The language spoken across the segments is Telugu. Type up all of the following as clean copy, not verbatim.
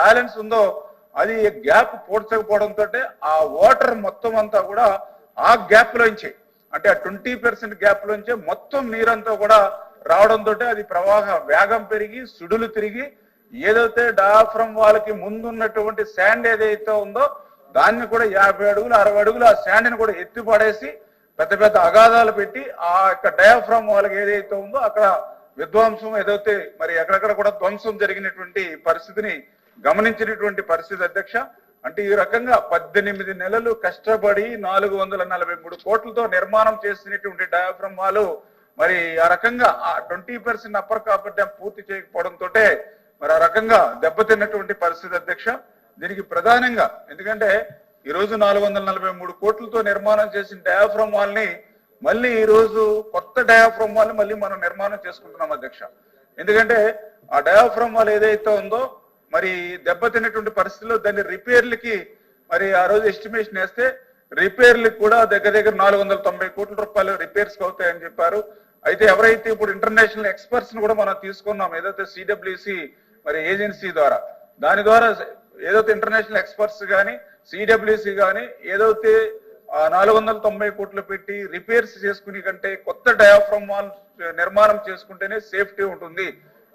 బ్యాలెన్స్ ఉందో అది గ్యాప్ పూడ్చకపోవడంతో ఆ వాటర్ మొత్తం అంతా కూడా ఆ గ్యాప్ లోంచి అంటే ఆ 20% గ్యాప్ లోంచి మొత్తం నీరంతా కూడా రావడంతో అది ప్రవాహ వేగం పెరిగి సుడులు తిరిగి ఏదైతే డయాఫ్రమ్ వాళ్ళకి ముందున్నటువంటి శాండ్ ఏదైతే ఉందో దాన్ని కూడా 50 అడుగులు 60 అడుగులు ఆ శాండ్ ని కూడా ఎత్తి పడేసి పెద్ద పెద్ద అగాధాలు పెట్టి ఆ యొక్క డయాఫ్రమ్ వాళ్ళకి ఏదైతే ఉందో అక్కడ విధ్వంసం ఏదైతే మరి ఎక్కడెక్కడ కూడా ధ్వంసం జరిగినటువంటి పరిస్థితిని గమనించినటువంటి పరిస్థితి అధ్యక్ష. అంటే ఈ రకంగా 18 నెలలు కష్టపడి 443 కోట్లతో నిర్మాణం చేసినటువంటి డయాఫ్రమ్ వాళ్ళు మరి ఆ రకంగా ఆ 20% అప్పర్ కాపర్ డ్యామ్ పూర్తి చేయకపోవడంతో మరి ఆ రకంగా దెబ్బతిన్నటువంటి పరిస్థితి అధ్యక్ష. దీనికి ప్రధానంగా ఎందుకంటే ఈ రోజు 443 కోట్లతో నిర్మాణం చేసిన డయాఫ్రమ్ వాళ్ళని మళ్ళీ ఈ రోజు కొత్త డయాఫ్రమ్ వాళ్ళని మళ్ళీ మనం నిర్మాణం చేసుకుంటున్నాం అధ్యక్ష. ఎందుకంటే ఆ డయాఫ్రమ్ వాళ్ళు ఏదైతే ఉందో మరి దెబ్బతిన్నటువంటి పరిస్థితుల్లో దాన్ని రిపేర్లకి మరి ఆ రోజు ఎస్టిమేషన్ వేస్తే రిపేర్లకు కూడా దగ్గర 490 కోట్ల రూపాయలు రిపేర్స్ అవుతాయని చెప్పారు. అయితే ఎవరైతే ఇప్పుడు ఇంటర్నేషనల్ ఎక్స్పర్ట్స్ ని కూడా మనం తీసుకున్నాం ఏదైతే సిడబ్ల్యూసి మరి ఏజెన్సీ ద్వారా దాని ద్వారా ఏదైతే ఇంటర్నేషనల్ ఎక్స్పర్ట్స్ కానీ సిడబ్ల్యూసి కానీ ఏదైతే 490 కోట్లు పెట్టి రిపేర్స్ చేసుకునే కంటే కొత్త డయాఫ్రమ్ వాల్ నిర్మాణం చేసుకుంటేనే సేఫ్టీ ఉంటుంది.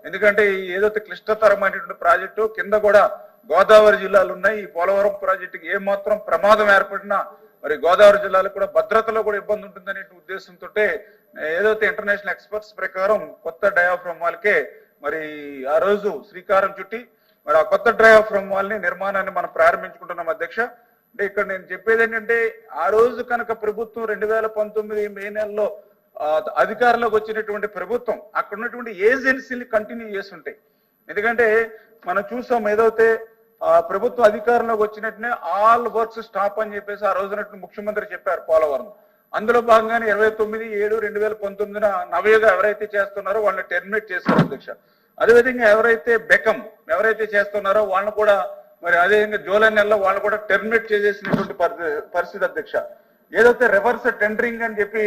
ఎందుకంటే ఏదైతే క్లిష్టతరమైనటువంటి ప్రాజెక్టు కింద కూడా గోదావరి జిల్లాలు ఉన్నాయి. ఈ పోలవరం ప్రాజెక్టుకి ఏ మాత్రం ప్రమాదం ఏర్పడినా మరి గోదావరి జిల్లాలకు కూడా భద్రతలో కూడా ఇబ్బంది ఉంటుందనే ఉద్దేశంతో ఏదైతే ఇంటర్నేషనల్ ఎక్స్పర్ట్స్ ప్రకారం కొత్త డయాఫ్రమ్ వాల్కే మరి ఆ రోజు శ్రీకారం చుట్టి మరి ఆ కొత్త డయాఫ్రమ్ వాల్ని నిర్మాణాన్ని మనం ప్రారంభించుకుంటున్నాం అధ్యక్ష. అంటే ఇక్కడ నేను చెప్పేది ఏంటంటే ఆ రోజు కనుక ప్రభుత్వం 2019 మే నెలలో అధికారంలోకి వచ్చినటువంటి ప్రభుత్వం అక్కడ ఉన్నటువంటి ఏజెన్సీని కంటిన్యూ చేస్తుంటాయి. ఎందుకంటే మనం చూసాం ఏదైతే ప్రభుత్వ అధికారంలోకి వచ్చినట్టునే ఆల్ వర్క్స్ స్టాప్ అని చెప్పేసి ఆ రోజున ముఖ్యమంత్రి చెప్పారు పోలవరం. అందులో భాగంగానే 29/7/2019 నవయుగ ఎవరైతే చేస్తున్నారో వాళ్ళని టెర్మినేట్ చేశారు అధ్యక్ష. అదేవిధంగా ఎవరైతే బెకం ఎవరైతే చేస్తున్నారో వాళ్ళని కూడా మరి అదేవిధంగా జూలై నెలలో వాళ్ళు కూడా టెర్మినేట్ చేసేసినటువంటి పరిస్థితి అధ్యక్ష. ఏదైతే రివర్స్ టెండరింగ్ అని చెప్పి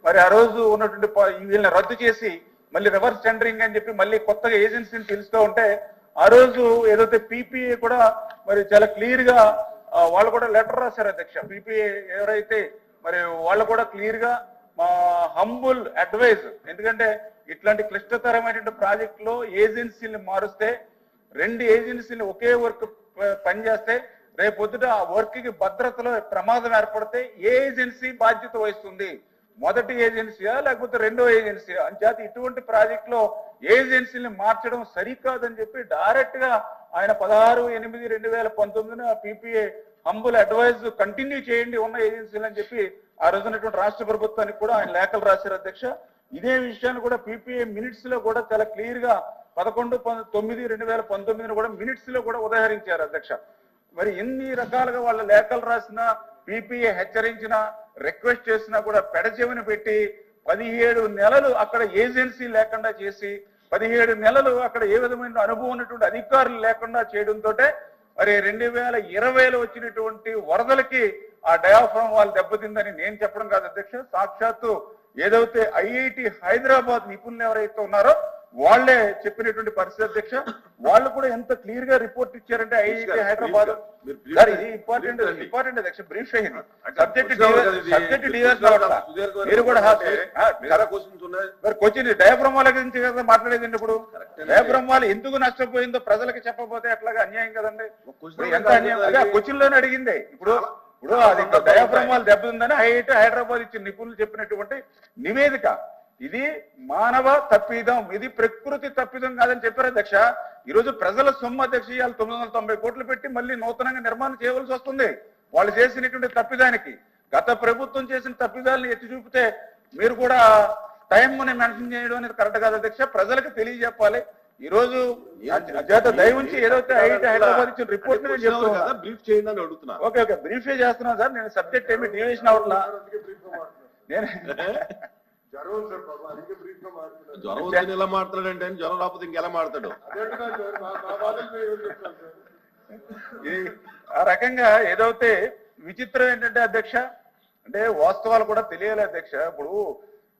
మరి ఆ రోజు ఉన్నటువంటి వీళ్ళని రద్దు చేసి మళ్ళీ రివర్స్ టెండరింగ్ అని చెప్పి మళ్ళీ కొత్తగా ఏజెన్సీని పిలుస్తూ ఉంటే ఆ రోజు ఏదైతే పీపీఏ కూడా మరి చాలా క్లియర్ గా వాళ్ళు కూడా లెటర్ రాశారు అధ్యక్ష. పీపీఏ ఎవరైతే మరి వాళ్ళు కూడా క్లియర్ గా మా హంబుల్ అడ్వైజ్ ఎందుకంటే ఇట్లాంటి క్లిష్టతరమైనటువంటి ప్రాజెక్ట్ లో ఏజెన్సీని మారుస్తే 2 ఏజెన్సీలు ఒకే వర్క్ పనిచేస్తే రేపొద్దుట ఆ వర్క్ కి భద్రతలో ప్రమాదం ఏర్పడితే ఏ ఏజెన్సీ బాధ్యత వహిస్తుంది, మొదటి ఏజెన్సీయా లేకపోతే రెండో ఏజెన్సీయా అని చేత ఇటువంటి ప్రాజెక్ట్ లో ఏజెన్సీని మార్చడం సరికాదని చెప్పి డైరెక్ట్ గా ఆయన 16/8/2019 పీపీఏ హంబుల్ అడ్వైజ్ కంటిన్యూ చేయండి ఉన్న ఏజెన్సీలు అని చెప్పి ఆ రోజునటువంటి రాష్ట్ర ప్రభుత్వానికి కూడా ఆయన లేఖలు రాశారు అధ్యక్ష. ఇదే విషయాన్ని కూడా పీపీఏ మినిట్స్ లో కూడా చాలా క్లియర్ గా 11/9/2019 కూడా మినిట్స్ లో కూడా ఉదహరించారు అధ్యక్ష. మరి ఎన్ని రకాలుగా వాళ్ళ లేఖలు రాసినా పీపీఏ హెచ్చరించినా రిక్వెస్ట్ చేసినా కూడా పెడచెవిని పెట్టి 17 నెలలు అక్కడ ఏజెన్సీ లేకుండా చేసి 17 నెలలు అక్కడ ఏ విధమైన అనుభవం ఉన్నటువంటి అధికారులు లేకుండా చేయడంతో మరి 2020లో వచ్చినటువంటి వరదలకి ఆ డయాఫ్రమ్ వాల్ దెబ్బతిందని నేను చెప్పడం కాదు అధ్యక్ష. సాక్షాత్తు ఏదైతే ఐఐటి హైదరాబాద్ నిపుణులు ఎవరైతే ఉన్నారో వాళ్లే చెప్పినటువంటి పరిస్థితి అధ్యక్ష. వాళ్ళు కూడా ఎంత క్లియర్ గా రిపోర్ట్ ఇచ్చారంటే ఐఐటి హైదరాబాద్ ఇది ఇంపార్టెంట్ అధ్యక్ష. బ్రీఫ్ అయ్యింది సబ్జెక్ట్ మీరు కూడా క్వశ్చన్ డయాఫ్రమ్ వాళ్ళ గురించి కదా మాట్లాడేదండి. ఇప్పుడు డయాఫ్రమ్ వాళ్ళు ఎందుకు నష్టపోయిందో ప్రజలకు చెప్పకపోతే అట్లాగా అన్యాయం కదండి. ఎంత అన్యాయం అదే క్వశ్చన్ లోనే అడిగింది. ఇప్పుడు అది డయాఫ్రమ్ వాళ్ళు దెబ్బతిందని ఐఐటి హైదరాబాద్ ఇచ్చిన నిపుణులు చెప్పినటువంటి నివేదిక. ఇది మానవ తప్పిదం, ఇది ప్రకృతి తప్పిదం కాదని చెప్పారు అధ్యక్ష. ఈ రోజు ప్రజల సొమ్ము అధ్యక్ష 990 కోట్లు పెట్టి మళ్ళీ నూతనంగా నిర్మాణం చేయవలసి వస్తుంది వాళ్ళు చేసినటువంటి తప్పిదానికి. గత ప్రభుత్వం చేసిన తప్పిదాలను ఎత్తి చూపితే మీరు కూడా టైం మెన్షన్ చేయడం అనేది కరెక్ట్ కాదు అధ్యక్ష. ప్రజలకు తెలియజెప్పాలి. ఈ రోజు దయ ఉంచి ఏదైతే ఐఐటి హైదరాబాద్ ఇచ్చిన రిపోర్ట్ బ్రీఫ్ చేయండి అని అడుగుతున్నా. ఓకే బ్రీఫే చేస్తున్నాను సార్. నేను సబ్జెక్ట్ ఏమి డివియేషన్ అవట్లా. నేను జ్వరం ఎలా మాట్లాడంటే జ్వరం రాకపోతే ఇంకెలా మాట్లాడు. ఆ రకంగా ఏదైతే విచిత్రం ఏంటంటే అధ్యక్ష అంటే వాస్తవాలు కూడా తెలియాలి అధ్యక్ష. ఇప్పుడు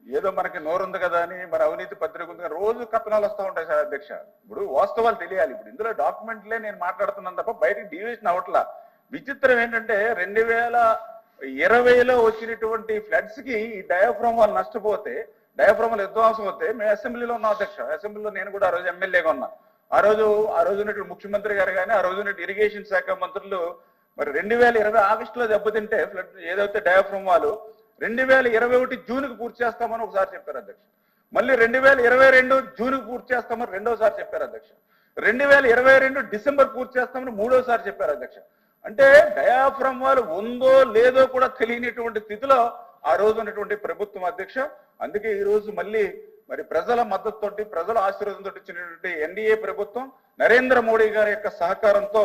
ఏదో మనకి నోరుంది కదా అని మన అవినీతి పత్రిక ఉంది కదా, రోజు కథనాలు వస్తూ ఉంటాయి సార్ అధ్యక్ష. ఇప్పుడు వాస్తవాలు తెలియాలి. ఇప్పుడు ఇందులో డాక్యుమెంట్లే నేను మాట్లాడుతున్నాను తప్ప బయటికి డివిజన్ అవట్లా. విచిత్రం ఏంటంటే 2020లో వచ్చినటువంటి ఫ్లడ్స్ కి ఈ డయాఫ్రామ్ వాళ్ళు నష్టపోతే, డయాఫ్రామ్ వాళ్ళు విధ్వంసం అవుతే మేము అసెంబ్లీలో ఉన్నాం అధ్యక్ష. అసెంబ్లీలో నేను కూడా ఆ రోజు ఎమ్మెల్యేగా ఉన్నా. ఆ రోజు ముఖ్యమంత్రి గారు కానీ, ఆ రోజు ఇరిగేషన్ శాఖ మంత్రులు మరి 2020 ఆగస్టులో దెబ్బతింటే ఫ్లడ్ ఏదైతే డయాఫ్రామ్ వాళ్ళు 2021 జూన్కి పూర్తి చేస్తామని ఒకసారి చెప్పారు అధ్యక్ష. మళ్ళీ 2022 జూన్కి పూర్తి చేస్తామని రెండోసారి చెప్పారు అధ్యక్ష. 2022 డిసెంబర్ పూర్తి చేస్తామని మూడోసారి చెప్పారు అధ్యక్ష. అంటే డయాఫ్రామ్ వాళ్ళు ఉందో లేదో కూడా తెలియనిటువంటి స్థితిలో ఆ రోజు ఉన్నటువంటి ప్రభుత్వం అధ్యక్ష. అందుకే ఈ రోజు మళ్ళీ మరి ప్రజల మద్దతుతోటి, ప్రజల ఆశీర్వాదంతో ఇచ్చినటువంటి ఎన్డీఏ ప్రభుత్వం నరేంద్ర మోడీ గారి యొక్క సహకారంతో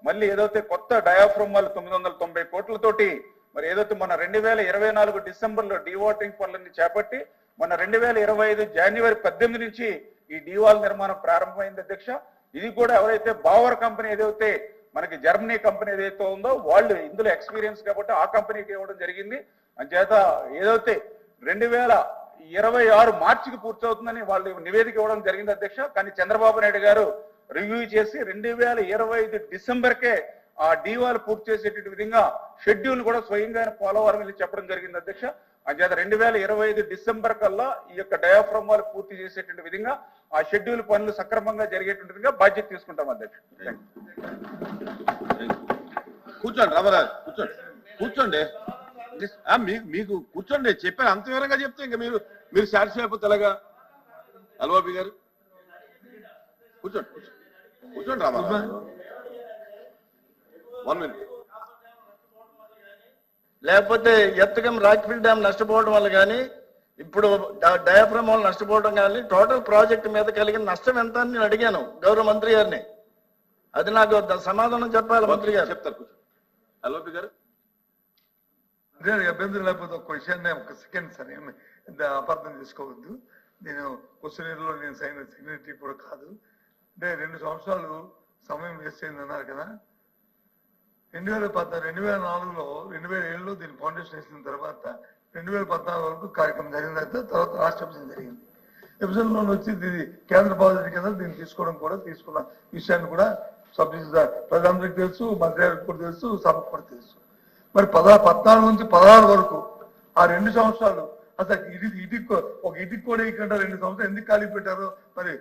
మళ్ళీ ఏదైతే కొత్త డయాఫ్రామ్ వాళ్ళు 990 కోట్లతోటి మరి ఏదైతే మన 2024 డిసెంబర్లో డీవాటరింగ్ పనులన్నీ చేపట్టి మన 2025 జనవరి 18 నుంచి ఈ డీవాల్ నిర్మాణం ప్రారంభమైంది అధ్యక్ష. ఇది కూడా ఎవరైతే బావర్ కంపెనీ ఏదైతే మనకి జర్మనీ కంపెనీ ఏదైతే ఉందో వాళ్ళు ఇందులో ఎక్స్పీరియన్స్ కాబట్టి ఆ కంపెనీకి ఇవ్వడం జరిగింది. అంచేత ఏదైతే 2026 మార్చికి పూర్తవుతుందని వాళ్ళు నివేదిక ఇవ్వడం జరిగింది అధ్యక్ష. కానీ చంద్రబాబు నాయుడు గారు రివ్యూ చేసి 2025 డిసెంబర్కే ఆ డీవాల్ పూర్తి చేసేటువంటి విధంగా షెడ్యూల్ కూడా స్వయంగా పోలవరం వెళ్ళి చెప్పడం జరిగింది అధ్యక్ష. అంచేత 2025 డిసెంబర్ కల్లా ఈ యొక్క డయాఫ్రామ్ వాళ్ళు పూర్తి చేసేటువంటి విధంగా ఆ షెడ్యూల్ పనులు సక్రమంగా జరిగేటువంటి విధంగా బాధ్యత తీసుకుంటాం అధ్యక్ష. కూర్చోండి రామరాజు, కూర్చోండి. మీకు కూర్చోండి, చెప్పాను అంత వివరంగా చెప్తే ఇంకా మీరు సాటిస్ఫై అయిపోతే ఎలాగా? అల్వాబి గారు కూర్చోండి రామరాజు, 1 minute. లేకపోతే ఎత్తకం రాక్ఫిల్ డ్యామ్ నష్టపోవడం వల్ల కానీ, ఇప్పుడు డయాఫ్రామ్ వల్ల నష్టపోవడం కానీ, టోటల్ ప్రాజెక్ట్ మీద కలిగిన నష్టం ఎంత అని నేను అడిగాను గౌరవ మంత్రి గారిని. అది నాకు సమాధానం చెప్పాలి మంత్రి గారు. చెప్తారు, కూర్చోండి. అల్వాబి గారు అభ్యంతరం లేకపోతే ఒక విషయాన్ని ఒక సెకండ్ సార్, ఏమి అపార్థం చేసుకోవద్దు. నేను క్వశ్చనీర్లో నేను సెక్రటరీ కూడా కాదు. అంటే 2 సంవత్సరాలు సమయం వేస్ట్ అయింది అన్నారు కదా. 2004లో 2007లో దీని ఫౌండేషన్ వేసిన తర్వాత 2014 వరకు కార్యక్రమం జరిగిన తర్వాత రాష్ట్ర విభజన జరిగింది. విభజనలో వచ్చి ఇది కేంద్ర బాధ్యత కింద దీన్ని తీసుకున్న విషయాన్ని కూడా ప్రధానమంత్రికి తెలుసు, మంత్రి గారికి కూడా తెలుసు, సభకు కూడా తెలుసు. మరి 14 నుంచి 16 వరకు ఆ 2 సంవత్సరాలు అసలు ఒక ఇటుకు కూడా ఇక్కడ 2 సంవత్సరాలు ఎందుకు ఖాళీ పెట్టారో మరి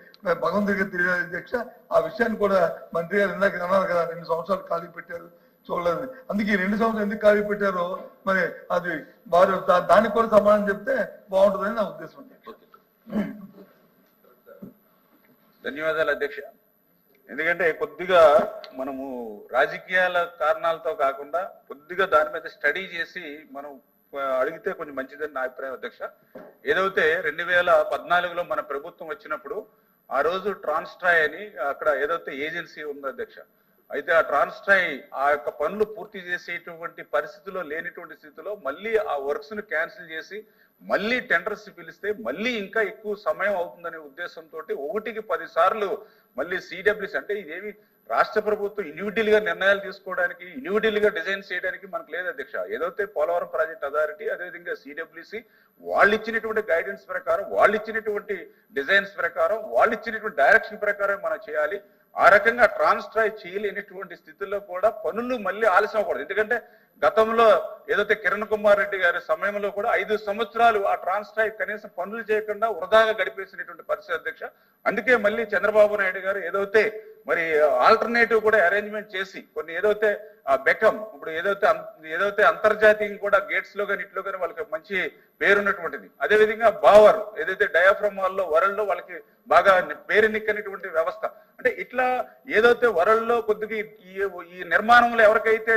భగవంతుడికి తెలియదు అధ్యక్ష. ఆ విషయాన్ని కూడా మంత్రి గారు ఇందాక అన్నారు కదా, 2 సంవత్సరాలు ఖాళీ పెట్టారు చూడలేదు. అందుకే 2 సంవత్సరాలు ఎందుకు ఖాళీ పెట్టారో మరి అది వారు దానికి కూడా సమాధానం చెప్తే బాగుంటుందని నా ఉద్దేశం. ధన్యవాదాలు అధ్యక్ష. ఎందుకంటే కొద్దిగా మనము రాజకీయాల కారణాలతో కాకుండా కొద్దిగా దాని మీద స్టడీ చేసి మనం అడిగితే కొంచెం మంచిదని నా అభిప్రాయం అధ్యక్ష. ఏదైతే 2014లో మన ప్రభుత్వం వచ్చినప్పుడు ఆ రోజు ట్రాన్స్ట్రాయ్ అని అక్కడ ఏదైతే ఏజెన్సీ ఉందో అధ్యక్ష, అయితే ఆ ట్రాన్స్ట్రాయ్ ఆ యొక్క పనులు పూర్తి చేసేటువంటి పరిస్థితిలో లేనిటువంటి స్థితిలో మళ్ళీ ఆ వర్క్స్ ను క్యాన్సిల్ చేసి మళ్ళీ టెండర్స్ పిలిస్తే మళ్ళీ ఇంకా ఎక్కువ సమయం అవుతుందనే ఉద్దేశంతో 1కి 10 సార్లు మళ్ళీ సిడబ్ల్యూసి అంటే ఇదేమి రాష్ట్ర ప్రభుత్వం ఇండివిజువల్ గా నిర్ణయాలు తీసుకోవడానికి, ఇండివిజువల్ గా డిజైన్ చేయడానికి మనకు లేదు అధ్యక్ష. ఏదైతే పోలవరం ప్రాజెక్ట్ అథారిటీ అదేవిధంగా సిడబ్ల్యూసి వాళ్ళు ఇచ్చినటువంటి గైడెన్స్ ప్రకారం, వాళ్ళు ఇచ్చినటువంటి డిజైన్స్ ప్రకారం, వాళ్ళు ఇచ్చినటువంటి డైరెక్షన్ ప్రకారం మనం చేయాలి. ఆ రకంగా ట్రాన్స్ట్రాయ్ చేయలేనటువంటి స్థితిలో కూడా పనులు మళ్ళీ ఆలస్యం అవ్వకూడదు. ఎందుకంటే గతంలో ఏదైతే కిరణ్ కుమార్ రెడ్డి గారి సమయంలో కూడా 5 సంవత్సరాలు ఆ ట్రాన్స్ట్రాయ్ కనీసం పనులు చేయకుండా వృధాగా గడిపేసినటువంటి పరిస్థితి అధ్యక్ష. అందుకే మళ్ళీ చంద్రబాబు నాయుడు గారు ఏదైతే మరి ఆల్టర్నేటివ్ కూడా అరేంజ్మెంట్ చేసి కొన్ని ఏదైతే బెకమ్ ఇప్పుడు ఏదైతే అంతర్జాతీయంగా కూడా గేట్స్ లో కానీ ఇట్లో కానీ వాళ్ళకి మంచి పేరున్నటువంటిది, అదేవిధంగా బావర్ ఏదైతే డయాఫ్రామ్ వాల్లో వరల్డ్ లో వాళ్ళకి బాగా పేరునిక్కనటువంటి వ్యవస్థ. అంటే ఇట్లా ఏదైతే వరల్డ్ లో కొద్దిగా ఈ నిర్మాణంలో ఎవరికైతే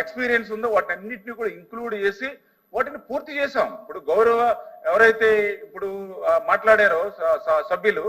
ఎక్స్పీరియన్స్ ఉందో వాటిని అన్నింటినీ కూడా ఇంక్లూడ్ చేసి వాటిని పూర్తి చేశాం. ఇప్పుడు గౌరవ ఎవరైతే ఇప్పుడు మాట్లాడారో సభ్యులు,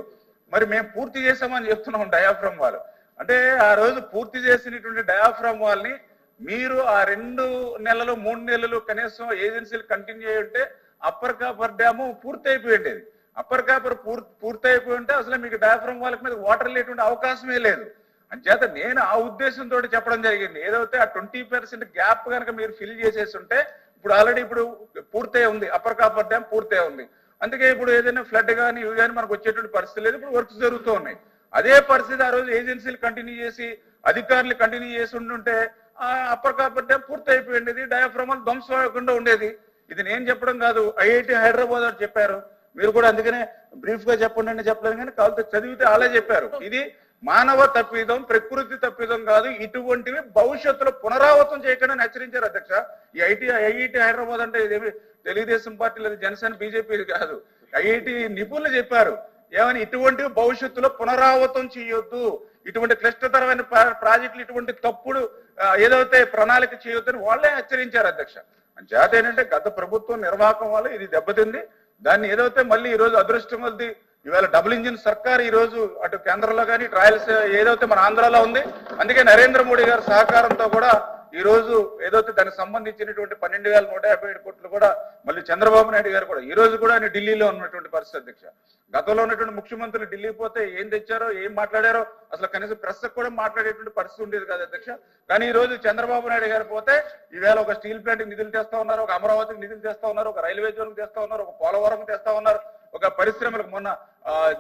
మరి మేము పూర్తి చేసామని చెప్తున్నాం డయాఫ్రామ్ వాళ్ళు. అంటే ఆ రోజు పూర్తి చేసినటువంటి డయాఫ్రామ్ వాళ్ళని మీరు ఆ 2 నెలలు 3 నెలలు కనీసం ఏజెన్సీలు కంటిన్యూ అయ్యి ఉంటే అప్పర్ కాపర్ డ్యాము పూర్తి అయిపోయింది. అప్పర్ కాపర్ పూర్తి అయిపోయి ఉంటే అసలు మీకు డయాఫ్రామ్ వాళ్ళకి మీద వాటర్ లేటువంటి అవకాశమే లేదు. అంచేత నేను ఆ ఉద్దేశంతో చెప్పడం జరిగింది. ఏదైతే ఆ 20% గ్యాప్ కనుక మీరు ఫిల్ చేసేసి ఉంటే ఇప్పుడు ఆల్రెడీ ఇప్పుడు పూర్తయి ఉంది, అప్పర్ కాపర్ డ్యామ్ పూర్తయి ఉంది. అందుకే ఇప్పుడు ఏదైనా ఫ్లడ్ కానీ ఇవి కానీ మనకు వచ్చేటువంటి పరిస్థితి లేదు. ఇప్పుడు వర్క్స్ జరుగుతూ ఉన్నాయి. అదే పరిస్థితి ఆ రోజు ఏజెన్సీలు కంటిన్యూ చేసి అధికారులు కంటిన్యూ చేసి ఉంటుంటే అప్పర్ కాపర్ డ్యామ్ పూర్తి అయిపోయింది, డయాఫ్రమాల్ ధ్వంసం అవ్వకుండా ఉండేది. ఇది నేను చెప్పడం కాదు, ఐఐటి హైదరాబాద్ అని చెప్పారు. మీరు కూడా అందుకనే బ్రీఫ్ గా చెప్పండి అని చెప్పలేదు, కానీ కావాలంటే చదివితే అలా చెప్పారు. ఇది మానవ తప్పిదం, ప్రకృతి తప్పిదం కాదు, ఇటువంటివి భవిష్యత్తులో పునరావృతం చేయకుండా హెచ్చరించారు అధ్యక్ష. ఈ ఐఐటి హైదరాబాద్ అంటే ఇదేమి తెలుగుదేశం పార్టీ లేదా జనసేన బీజేపీ కాదు, ఐఐటి నిపుణులు చెప్పారు. ఏమని ఇటువంటివి భవిష్యత్తులో పునరావృతం చేయొద్దు, ఇటువంటి క్లిష్టతరమైన ప్రాజెక్టులు ఇటువంటి తప్పుడు ఏదైతే ప్రణాళిక చేయొద్దని వాళ్ళే హెచ్చరించారు అధ్యక్ష. చేత ఏంటంటే గత ప్రభుత్వం నిర్వాహకం వల్ల ఇది దెబ్బతింది. దాన్ని ఏదైతే మళ్ళీ ఈ రోజు అదృష్టం కొద్ది ఇవాళ డబుల్ ఇంజిన్ సర్కార్ ఈ రోజు అటు కేంద్రంలో కానీ ట్రయల్స్ ఏదైతే మన ఆంధ్రాలో ఉంది. అందుకే నరేంద్ర మోడీ గారి సహకారంతో కూడా ఈ రోజు ఏదైతే దానికి సంబంధించినటువంటి 12,157 కోట్లు కూడా మళ్ళీ చంద్రబాబు నాయుడు గారు కూడా ఈ రోజు కూడా ఆయన ఢిల్లీలో ఉన్నటువంటి పరిస్థితి అధ్యక్ష. గతంలో ఉన్నటువంటి ముఖ్యమంత్రులు ఢిల్లీ పోతే ఏం తెచ్చారో ఏం మాట్లాడారో అసలు కనీసం ప్రెస్ కూడా మాట్లాడేటువంటి పరిస్థితి ఉండేది కాదు అధ్యక్ష. కానీ ఈ రోజు చంద్రబాబు నాయుడు గారు పోతే ఈవేళ ఒక స్టీల్ ప్లాంట్ నిధులు తెస్తా ఉన్నారు, ఒక అమరావతికి నిధులు తెస్తా ఉన్నారు, ఒక రైల్వే జోన్ తెస్తా ఉన్నారు, ఒక పోలవరం తెస్తా ఉన్నారు, ఒక పరిశ్రమలకు మొన్న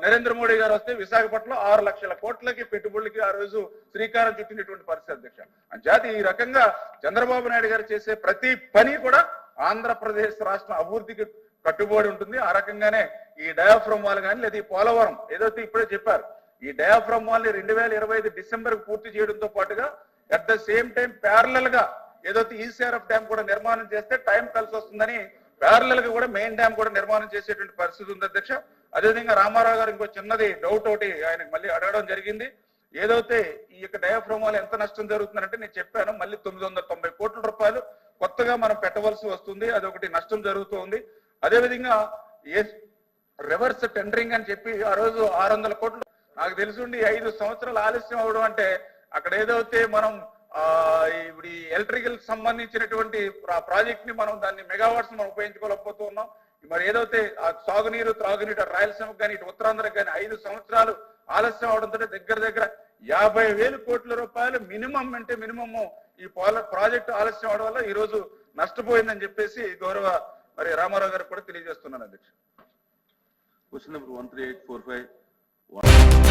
నరేంద్ర మోడీ గారు వస్తే విశాఖపట్నంలో 6 లక్షల కోట్లకి పెట్టుబడులకి ఆ రోజు శ్రీకారం చుట్టినటువంటి పరిస్థితి అధ్యక్ష. అంచేత ఈ రకంగా చంద్రబాబు నాయుడు గారు చేసే ప్రతి పని కూడా ఆంధ్రప్రదేశ్ రాష్ట్రం అభివృద్ధికి కట్టుబడి ఉంటుంది. ఆ రకంగానే ఈ డయాఫ్రమ్ వాల్ కానీ లేదా ఈ పోలవరం ఏదైతే ఇప్పుడే చెప్పారు, ఈ డయాఫ్రమ్ వాల్ ని 2025 డిసెంబర్ పూర్తి చేయడంతో పాటుగా at the same time parallel గా ఏదైతే ఈసీఆర్ఎఫ్ డ్యామ్ కూడా నిర్మాణం చేస్తే టైం కలిసి వస్తుందని ప్యారలల్ గా కూడా మెయిన్ డ్యామ్ కూడా నిర్మాణం చేసేటువంటి పరిస్థితి ఉంది అధ్యక్ష. అదేవిధంగా రామారావు గారు ఇంకో చిన్నది డౌట్ ఒకటి ఆయనకు మళ్ళీ అడగడం జరిగింది. ఏదైతే ఈ యొక్క డయాఫ్రమ్ వల్ల ఎంత నష్టం జరుగుతుందంటే నేను చెప్పాను, మళ్ళీ 990 కోట్ల రూపాయలు కొత్తగా మనం పెట్టవలసి వస్తుంది, అదొకటి నష్టం జరుగుతుంది. అదేవిధంగా రివర్స్ టెండరింగ్ అని చెప్పి ఆ రోజు 600 కోట్లు నాకు తెలుసుండి 5 సంవత్సరాలు ఆలస్యం అవడం అంటే అక్కడ ఏదైతే మనం ఇప్పుడు ఈ ఎలక్ట్రికల్ సంబంధించినటువంటి ప్రాజెక్ట్ ని మనం దాన్ని మెగావాట్స్ మనం ఉపయోగించుకోలేకపోతూ ఉన్నాం. మరి ఏదైతే ఆ సాగునీరు త్రాగునీరు రాయలసీమకు కానీ ఇటు ఉత్తరాంధ్రకు కానీ 5 సంవత్సరాలు ఆలస్యం అవడంతో దగ్గర 50,000 కోట్ల రూపాయలు మినిమం అంటే మినిమము ఈ ప్రాజెక్టు ఆలస్యం అవడం వల్ల ఈ రోజు నష్టపోయిందని చెప్పేసి గౌరవ మరి రామారావు గారు కూడా తెలియజేస్తున్నాను అధ్యక్ష. Question number 13845